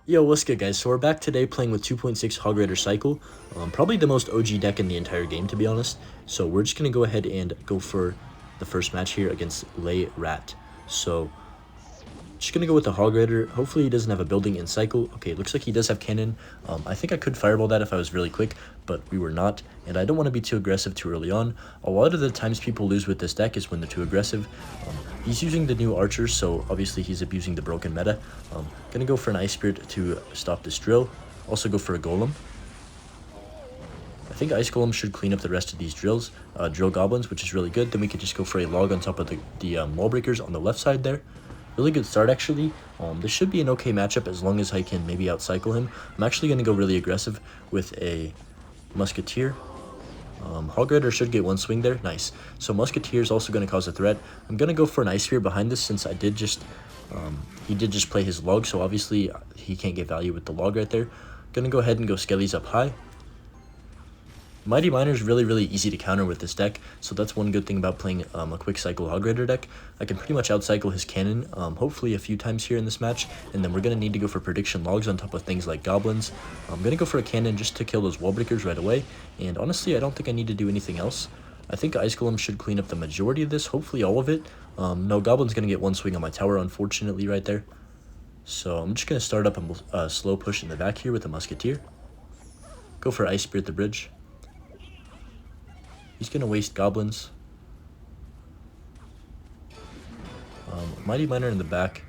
Yo, what's good, guys? So we're back today playing with 2.6 Hog Cycle. Probably the most OG deck in the entire game, to be honest. So we're just going to go ahead and go for the first match here against Lay Rat. So just going to go with the Hog Rider. Hopefully he doesn't have a building in cycle. Okay, looks like he does have cannon. I think I could fireball that if I was really quick, but we were not. And I don't want to be too aggressive too early on. A lot of the times people lose with this deck is when they're too aggressive. He's using the new archers, so obviously he's abusing the broken meta. Gonna go for an Ice Spirit to stop this drill. Also go for a Golem. I think Ice Golem should clean up the rest of these drills. Drill Goblins, which is really good. Then we could just go for a log on top of the wall breakers on the left side there. Really good start, actually. This should be an okay matchup as long as I can maybe outcycle him. I'm actually going to go really aggressive with a musketeer. Hog Rider should get one swing there. Nice. So musketeer is also going to cause a threat. I'm going to go for an Ice Sphere behind this since I did just... he did just play his log, so obviously he can't get value with the log right there. Going to go ahead and go Skellies up high. Mighty Miner is really easy to counter with this deck, so that's one good thing about playing a quick cycle Hog Rider deck. I can pretty much outcycle his cannon, hopefully a few times here in this match, and then we're going to need to go for prediction logs on top of things like goblins. I'm going to go for a cannon just to kill those wall breakers right away, and honestly I don't think I need to do anything else. I think Ice Golem should clean up the majority of this, hopefully all of it. No, Goblin's going to get one swing on my tower, unfortunately, right there. So I'm just going to start up a slow push in the back here with a musketeer. Go for Ice Spirit the bridge. He's going to waste goblins. Mighty Miner in the back.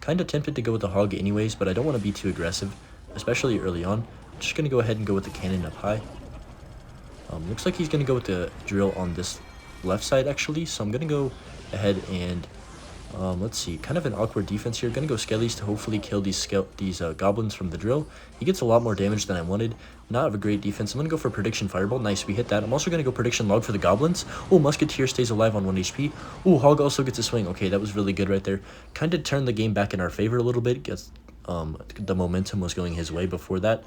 Kind of tempted to go with the hog anyways, but I don't want to be too aggressive, especially early on. Just going to go ahead and go with the cannon up high. Looks like he's going to go with the drill on this left side, actually. So I'm going to go ahead and... let's see, kind of an awkward defense here. Gonna go Skellies to hopefully kill these goblins from the drill. He gets a lot more damage than I wanted. Not a great defense. I'm gonna go for prediction fireball. Nice, we hit that. I'm also gonna go prediction log for the goblins. Oh, musketeer stays alive on 1 HP. Oh, hog also gets a swing. Okay, that was really good right there. Kind of turned the game back in our favor a little bit. The momentum was going his way before that.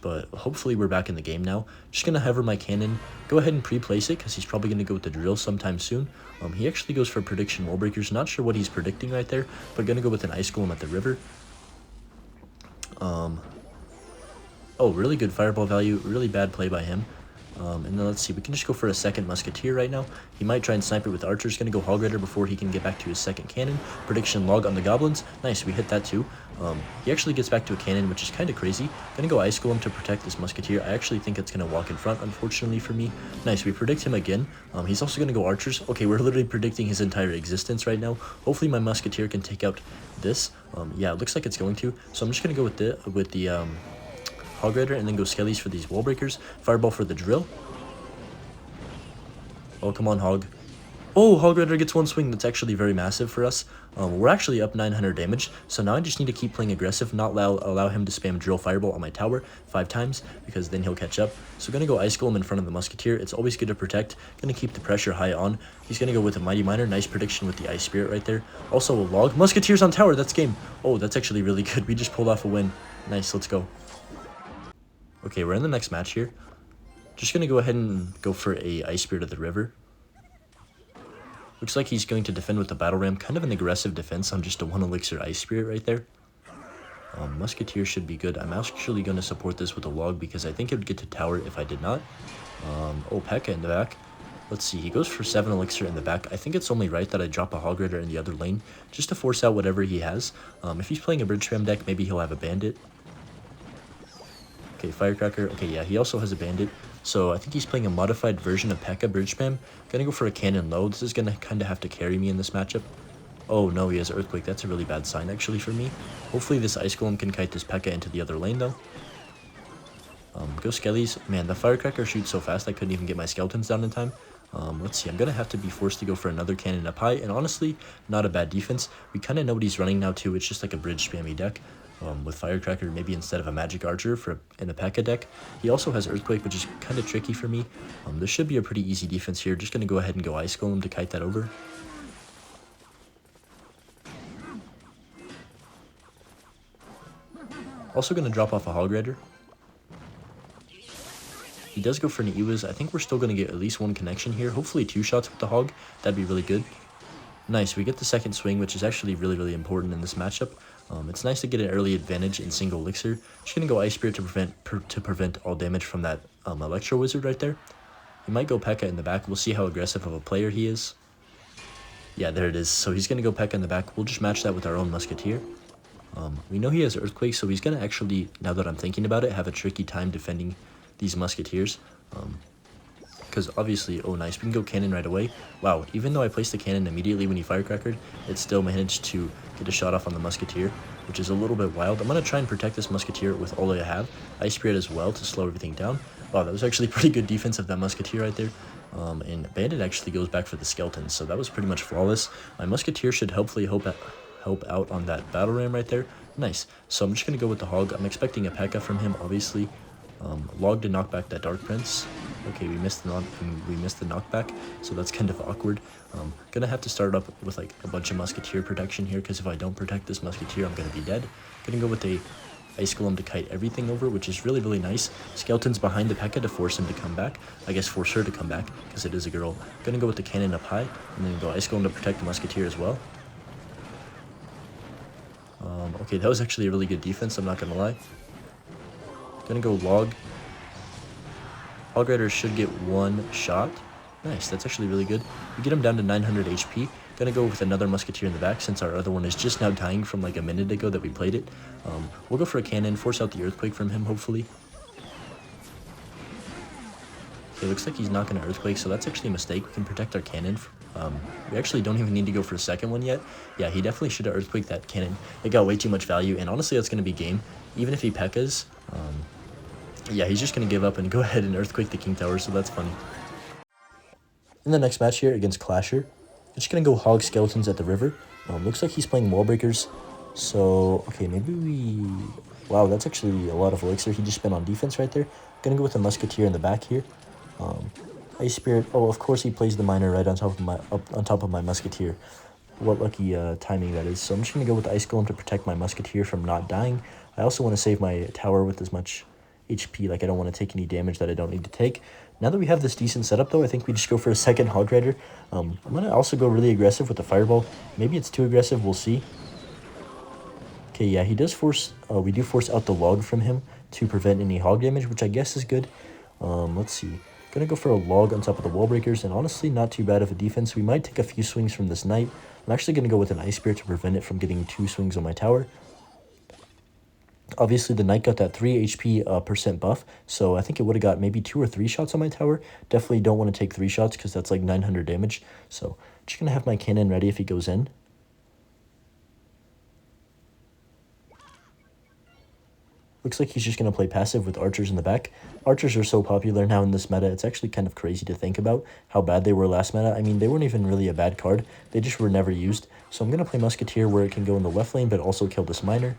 But hopefully we're back in the game now. Just going to hover my cannon. Go ahead and pre-place it because he's probably going to go with the drill sometime soon. He actually goes for prediction wall breakers. Not sure what he's predicting right there, but going to go with an Ice Golem at the river. Oh, really good fireball value. Really bad play by him. And then let's see, we can just go for a second musketeer right now. He might try and snipe it with archers. Gonna go Hog Rider before he can get back to his second cannon. Prediction log on the goblins. Nice, we hit that too. He actually gets back to a cannon, which is kind of crazy. Gonna go Ice Golem to protect this musketeer. I actually think it's gonna walk in front, unfortunately for me. Nice, we predict him again. He's also gonna go archers. Okay, we're literally predicting his entire existence right now. Hopefully my musketeer can take out this. Yeah, it looks like it's going to. So I'm just gonna go with the Hog Rider and then go Skellies for these wall breakers. Fireball for the drill. Oh, come on, Hog. Oh, Hog Rider gets one swing. That's actually very massive for us. We're actually up 900 damage, so now I just need to keep playing aggressive, not allow him to spam drill fireball on my tower 5 times, because then he'll catch up. So gonna go Ice Golem in front of the musketeer. It's always good to protect. Gonna keep the pressure high on. He's gonna go with a Mighty Miner. Nice prediction with the Ice Spirit right there. Also a log. Musketeers on tower. That's game. Oh, that's actually really good. We just pulled off a win. Nice, let's go. Okay, we're in the next match here. Just gonna go ahead and go for a Ice Spirit of the river. Looks like he's going to defend with the battle ram. Kind of an aggressive defense on just a 1 elixir Ice Spirit right there. Musketeer should be good. I'm actually going to support this with a log because I think it would get to tower if I did not. Oh, Pekka in the back. Let's see, he goes for 7 elixir in the back. I think it's only right that I drop a Hog Rider in the other lane just to force out whatever he has. If he's playing a bridge spam deck, maybe he'll have a bandit. Okay, Firecracker. Okay, yeah, he also has a bandit. So I think he's playing a modified version of Pekka bridge spam. Gonna go for a cannon low. This is gonna kind of have to carry me in this matchup. Oh no, he has Earthquake. That's a really bad sign actually for me. Hopefully this Ice Golem can kite this Pekka into the other lane though. Go Skellies. Man, the Firecracker shoots so fast I couldn't even get my skeletons down in time. Let's see, I'm gonna have to be forced to go for another cannon up high, and honestly, not a bad defense. We kind of know what he's running now too. It's just like a bridge spammy deck. With Firecracker maybe instead of a Magic Archer in the Pekka deck. He also has Earthquake, which is kind of tricky for me. This should be a pretty easy defense here. Just going to go ahead and go Ice Golem to kite that over. Also going to drop off a Hog Rider. He does go for an Ewas. I think we're still going to get at least 1 connection here. Hopefully 2 shots with the Hog. That'd be really good. Nice, we get the second swing, which is actually really, really important in this matchup. It's nice to get an early advantage in single elixir. Just gonna go Ice Spirit to prevent all damage from that Electro Wizard right there. He might go Pekka in the back. We'll see how aggressive of a player he is. Yeah, there it is. So he's gonna go Pekka in the back. We'll just match that with our own musketeer. We know he has Earthquake, so he's gonna actually, now that I'm thinking about it, have a tricky time defending these musketeers. Because obviously, oh nice, we can go cannon right away. Wow, even though I placed the cannon immediately when he firecrackered, it still managed to get a shot off on the musketeer, which is a little bit wild. I'm going to try and protect this musketeer with all I have. Ice Spirit as well to slow everything down. Wow, that was actually pretty good defense of that musketeer right there. And Bandit actually goes back for the skeleton, so that was pretty much flawless. My musketeer should hopefully help out on that battle ram right there. Nice. So I'm just going to go with the Hog. I'm expecting a Pekka from him, obviously. Log to knock back that Dark Prince. Okay, we missed the knockback, so that's kind of awkward. Gonna have to start up with like a bunch of musketeer protection here, because if I don't protect this musketeer, I'm gonna be dead. Gonna go with a Ice Golem to kite everything over, which is really, really nice. Skeleton's behind the Pekka to force him to come back. I guess force her to come back, because it is a girl. Gonna go with the cannon up high, and then go Ice Golem to protect the musketeer as well. Okay, that was actually a really good defense, I'm not gonna lie. Gonna go Log. Hog Rider should get one shot. Nice, that's actually really good. We get him down to 900 HP. Gonna go with another musketeer in the back, since our other one is just now dying from like a minute ago that we played it. We'll go for a cannon, force out the Earthquake from him, hopefully. Okay, looks like he's not gonna Earthquake, so that's actually a mistake. We can protect our cannon. We actually don't even need to go for a second one yet. Yeah, he definitely should have Earthquaked that cannon. It got way too much value, and honestly, that's gonna be game. Even if he Pekkas, yeah, he's just going to give up and go ahead and Earthquake the King Tower, so that's funny. In the next match here against Clasher, just going to go Hog Skeletons at the river. Looks like he's playing Wall Breakers, so, okay, maybe we... Wow, that's actually a lot of elixir he just spent on defense right there. Going to go with the Musketeer in the back here. Ice Spirit, oh, of course he plays the Miner right on top of my Musketeer. What lucky timing that is. So I'm just going to go with the Ice Golem to protect my Musketeer from not dying. I also want to save my tower with as much HP, like I don't want to take any damage that I don't need to take. Now that we have this decent setup though, I think we just go for a second Hog Rider. I'm going to also go really aggressive with the Fireball. Maybe it's too aggressive, we'll see. Okay, yeah, he does force, we do force out the Log from him to prevent any hog damage, which I guess is good. Let's see. Gonna go for a Log on top of the Wall Breakers, and honestly not too bad of a defense. We might take a few swings from this Knight. I'm actually gonna go with an Ice Spirit to prevent it from getting 2 swings on my tower. Obviously, the Knight got that 3 HP percent buff, so I think it would have got maybe 2 or 3 shots on my tower. Definitely don't want to take 3 shots because that's like 900 damage. So, just going to have my cannon ready if he goes in. Looks like he's just going to play passive with archers in the back. Archers are so popular now in this meta, it's actually kind of crazy to think about how bad they were last meta. I mean, they weren't even really a bad card. They just were never used. So I'm going to play Musketeer where it can go in the left lane, but also kill this Miner.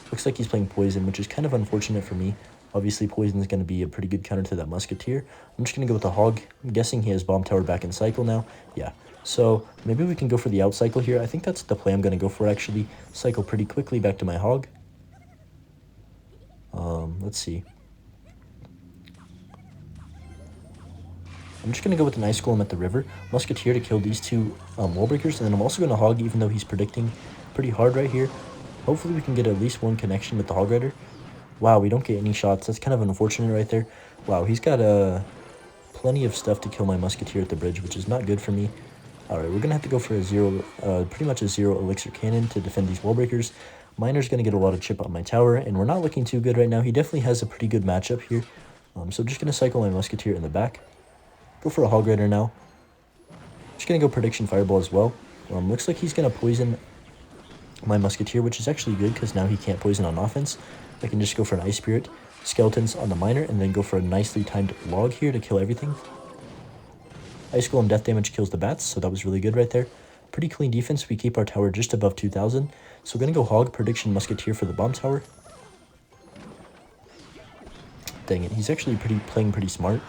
Looks like he's playing Poison, which is kind of unfortunate for me. Obviously, Poison is going to be a pretty good counter to that Musketeer. I'm just going to go with the Hog. I'm guessing he has Bomb Tower back in cycle now. Yeah, so maybe we can go for the out cycle here. I think that's the play I'm going to go for, actually. Cycle pretty quickly back to my Hog. Let's see. I'm just going to go with an Ice Golem at the river. Musketeer to kill these 2 Wall Breakers, and then I'm also going to Hog, even though he's predicting pretty hard right here. Hopefully we can get at least 1 connection with the Hog Rider. Wow, we don't get any shots. That's kind of unfortunate right there. Wow, he's got plenty of stuff to kill my Musketeer at the bridge, which is not good for me. Alright, we're going to have to go for a pretty much a 0 elixir cannon to defend these Wall Breakers. Miner's going to get a lot of chip on my tower, and we're not looking too good right now. He definitely has a pretty good matchup here. So I'm just going to cycle my Musketeer in the back. Go for a Hog Rider now. Just going to go Prediction Fireball as well. Looks like he's going to poison my Musketeer, which is actually good because now he can't poison on offense. I can just go for an Ice Spirit, Skeletons on the Miner, and then go for a nicely timed Log here to kill everything. Ice Golem death damage kills the bats, so that was really good right there. Pretty clean defense. We keep our tower just above 2,000. So we're going to go Hog, Prediction, Musketeer for the Bomb Tower. Dang it, he's actually playing pretty smart.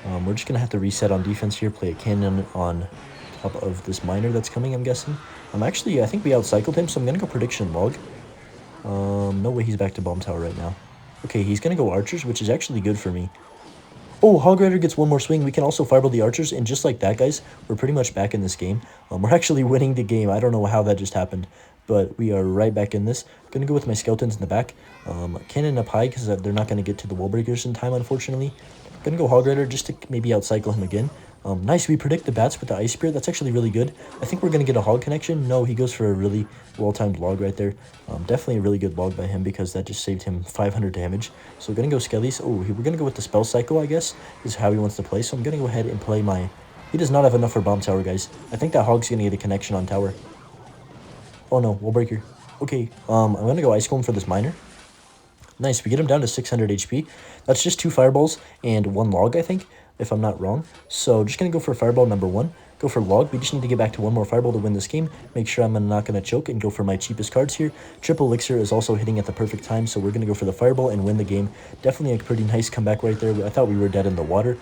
We're just going to have to reset on defense here, play a cannon on top of this Miner that's coming, I'm guessing. I think we outcycled him, so I'm going to go Prediction Log. No way he's back to Bomb Tower right now. Okay, he's going to go Archers, which is actually good for me. Oh, Hog Rider gets one more swing. We can also fireball the archers, and just like that, guys, we're pretty much back in this game. We're actually winning the game. I don't know how that just happened, but we are right back in this. Gonna go with my skeletons in the back. Cannon up high, because they're not gonna get to the wall breakers in time, unfortunately. Gonna go Hog Rider just to maybe outcycle him again. Nice, we predict the bats with the Ice Spirit. That's actually really good. I think we're going to get a hog connection. No, he goes for a really well-timed log right there. Definitely a really good log by him because that just saved him 500 damage. So we're going to go Skellies. Oh, we're going to go with the spell cycle, I guess, is how he wants to play. So I'm going to go ahead and play my... He does not have enough for bomb tower, guys. I think that hog's going to get a connection on tower. Oh, no, wall breaker. Okay, I'm going to go Ice Golem for this miner. Nice, we get him down to 600 HP. That's just 2 fireballs and 1 log, I think, if I'm not wrong. So just going to go for fireball number 1. Go for log. We just need to get back to 1 more fireball to win this game. Make sure I'm not going to choke and go for my cheapest cards here. Triple elixir is also hitting at the perfect time, so we're going to go for the fireball and win the game. Definitely a pretty nice comeback right there. I thought we were dead in the water,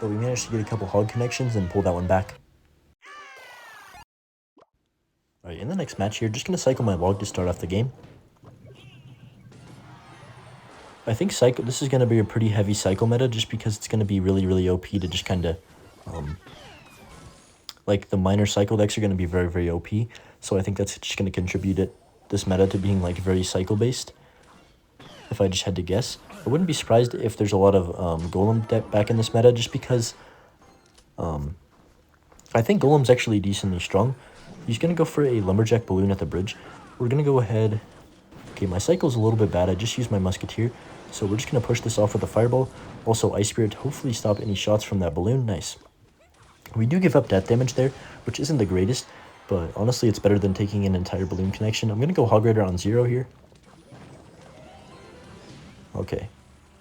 but we managed to get a couple hog connections and pull that one back. Alright, in the next match here, just going to cycle my log to start off the game. I think cycle. This is going to be a pretty heavy cycle meta just because it's going to be really, really OP to just kind of, like the minor cycle decks are going to be very, very OP. So I think that's just going to contribute this meta to being like very cycle based. If I just had to guess, I wouldn't be surprised if there's a lot of golem deck back in this meta just because I think golem's actually decently strong. He's going to go for a lumberjack balloon at the bridge. We're going to go ahead. Okay, my cycle's a little bit bad. I just used my musketeer. So we're just going to push this off with a fireball. Also, Ice Spirit to hopefully stop any shots from that balloon. Nice. We do give up death damage there, which isn't the greatest. But honestly, it's better than taking an entire balloon connection. I'm going to go Hog Rider on 0 here. Okay.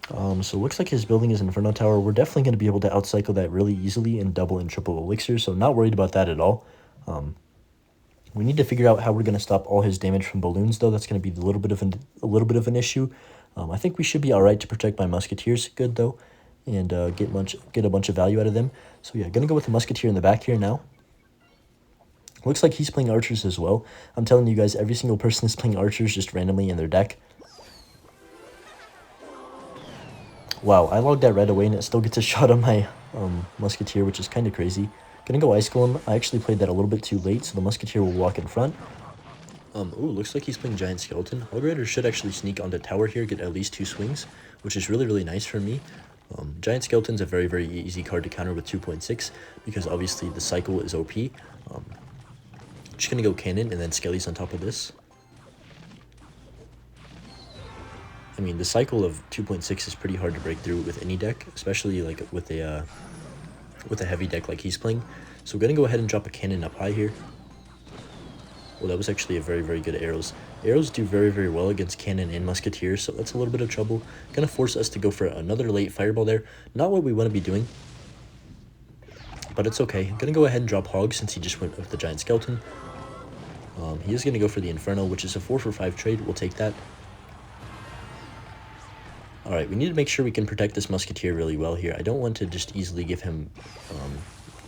So it looks like his building is Inferno Tower. We're definitely going to be able to outcycle that really easily in double and triple elixir. So not worried about that at all. We need to figure out how we're going to stop all his damage from balloons, though. That's going to be a little bit of an issue. I think we should be all right to protect my musketeers good, though, and get a bunch of value out of them. So, yeah, going to go with the musketeer in the back here now. Looks like he's playing archers as well. I'm telling you guys, every single person is playing archers just randomly in their deck. Wow, I logged that right away, and it still gets a shot on my musketeer, which is kind of crazy. Gonna go Ice Golem. I actually played that a little bit too late, so the musketeer will walk in front. Ooh, looks like he's playing Giant Skeleton. Hog Rider should actually sneak onto tower here, get at least 2 swings, which is really, really nice for me. Giant Skeleton's a very, very easy card to counter with 2.6, because obviously the cycle is OP. Just gonna go Cannon and then Skellies on top of this. I mean, the cycle of 2.6 is pretty hard to break through with any deck, especially like with a heavy deck like he's playing. So we're going to go ahead and drop a cannon up high here. Well, that was actually a very, very good arrows. Arrows do very, very well against cannon and musketeer, so that's a little bit of trouble. Going to force us to go for another late fireball there. Not what we want to be doing, but it's okay. Going to go ahead and drop hog since he just went with the giant skeleton. He is going to go for the inferno, which is a 4 for 5 trade. We'll take that. Alright, we need to make sure we can protect this musketeer really well here. I don't want to just easily give him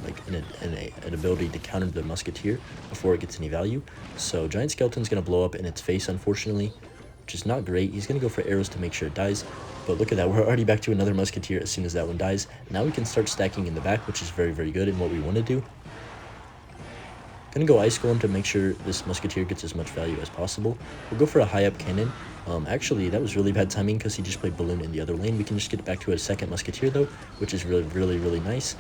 like an ability to counter the musketeer before it gets any value. So giant skeleton's going to blow up in its face, unfortunately, which is not great. He's going to go for arrows to make sure it dies. But look at that, we're already back to another musketeer as soon as that one dies. Now we can start stacking in the back, which is very, very good in what we want to do. Gonna go Ice Golem to make sure this musketeer gets as much value as possible. We'll go for a high up cannon. Actually, that was really bad timing because he just played balloon in the other lane. We can just get it back to a second musketeer though, which is really, really, really nice.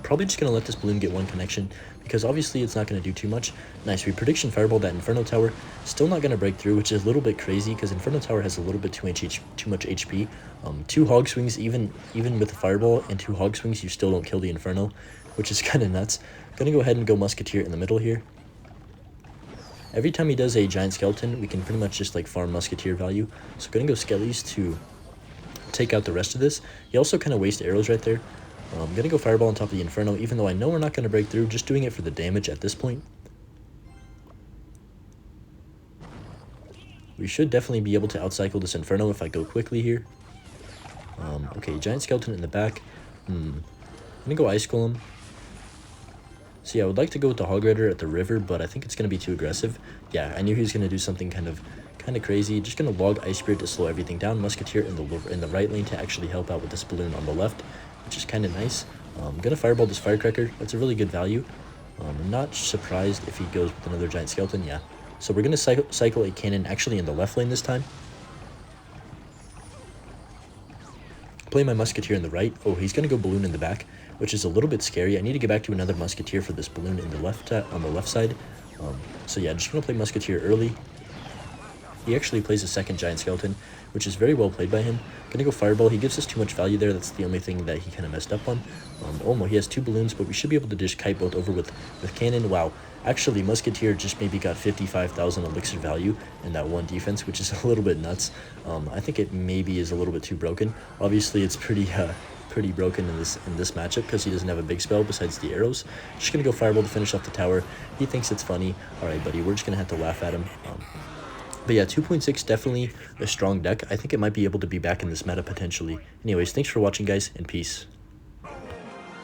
Probably just gonna let this balloon get 1 connection because obviously it's not gonna do too much. Nice, we prediction fireball that Inferno Tower. Still not gonna break through, which is a little bit crazy because Inferno Tower has a little bit too much HP. 2 hog swings, even with the fireball and 2 hog swings, you still don't kill the Inferno, which is kind of nuts. Gonna go ahead and go musketeer in the middle here. Every time he does a giant skeleton, we can pretty much just like farm musketeer value. So gonna go skellies to take out the rest of this. He also kind of wastes arrows right there. I'm gonna go fireball on top of the inferno, even though I know we're not gonna break through, just doing it for the damage at this point. We should definitely be able to outcycle this inferno if I go quickly here. Okay, giant skeleton in the back. I'm gonna go ice golem. See, I would like to go with the Hog Rider at the river, but I think it's going to be too aggressive. Yeah, I knew he was going to do something kind of Kind of crazy. Just going to log Ice Spirit to slow everything down. Musketeer in the right lane to actually help out with this balloon on the left, which is kind of nice. I'm going to Fireball this Firecracker. That's a really good value. I'm not surprised if he goes with another Giant Skeleton. Yeah. So we're going to cycle a cannon actually in the left lane this time. Play my Musketeer in the right. Oh, he's going to go Balloon in the back, which is a little bit scary. I need to get back to another Musketeer for this balloon in the left on the left side. So yeah, just going to play Musketeer early. He actually plays a second Giant Skeleton, which is very well played by him. Gonna go Fireball. He gives us too much value there. That's the only thing that he kind of messed up on. He has 2 balloons, but we should be able to just kite both over with Cannon. Wow. Actually, Musketeer just maybe got 55,000 elixir value in that one defense, which is a little bit nuts. I think it maybe is a little bit too broken. Obviously, it's pretty broken in this matchup because he doesn't have a big spell besides the arrows. Just gonna go Fireball to finish off the tower. He thinks it's funny. All right, buddy, we're just gonna have to laugh at him. But yeah, 2.6 definitely a strong deck. I think it might be able to be back in this meta potentially. Anyways, thanks for watching, guys, and peace.